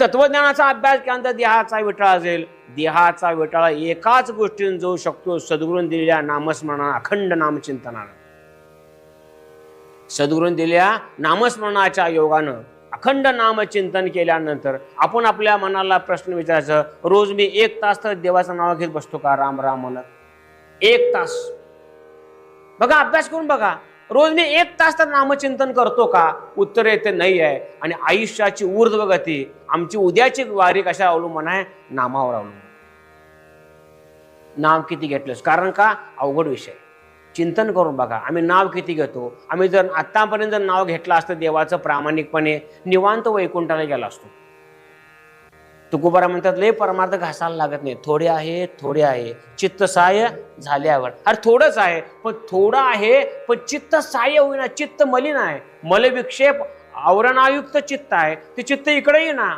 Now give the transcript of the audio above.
तत्वज्ञानाचा अभ्यास केल्यानंतर देहाचा विटाळा जाईल. देहाचा विटाळा एकाच गोष्टीने जाऊ शकतो, सद्गुरूंनी दिलेल्या नामस्मरणा, अखंड नामचिंतनानं. सद्गुरूंनी दिलेल्या नामस्मरणाच्या योगानं अखंड नामचिंतन केल्यानंतर आपण आपल्या मनाला प्रश्न विचारायचं, रोज मी 1 तास तर देवाचं नाव घेत बसतो का? राम राम म्हणत 1 तास. बघा, अभ्यास करून बघा, रोज मी 1 तास तर नामचिंतन करतो का? उत्तर येते नाही आहे. आणि आयुष्याची ऊर्ध्वगती, आमची उद्याची वारी कशा अवलंबून आहे? नामावर अवलंबून. नाव किती घेतलंस? कारण का? अवघड विषय. चिंतन करून बघा, आम्ही नाव किती घेतो. आम्ही जर आतापर्यंत जर नाव घेतलं असतं देवाचं प्रामाणिकपणे, निवांत वैकुंठाला गेला असतो. तुकोबारा म्हणतात, लय परमार्थ घासायला लागत नाही, थोडे आहे थोडे आहे चित्त सहाय्य झाल्यावर. अरे थोडंच आहे, पण थोडं आहे पण चित्त सहाय्य होईना. चित्त मलिन आहे, मलविक्षेप आवरणायुक्त चित्त आहे. ते चित्त इकडे येईना.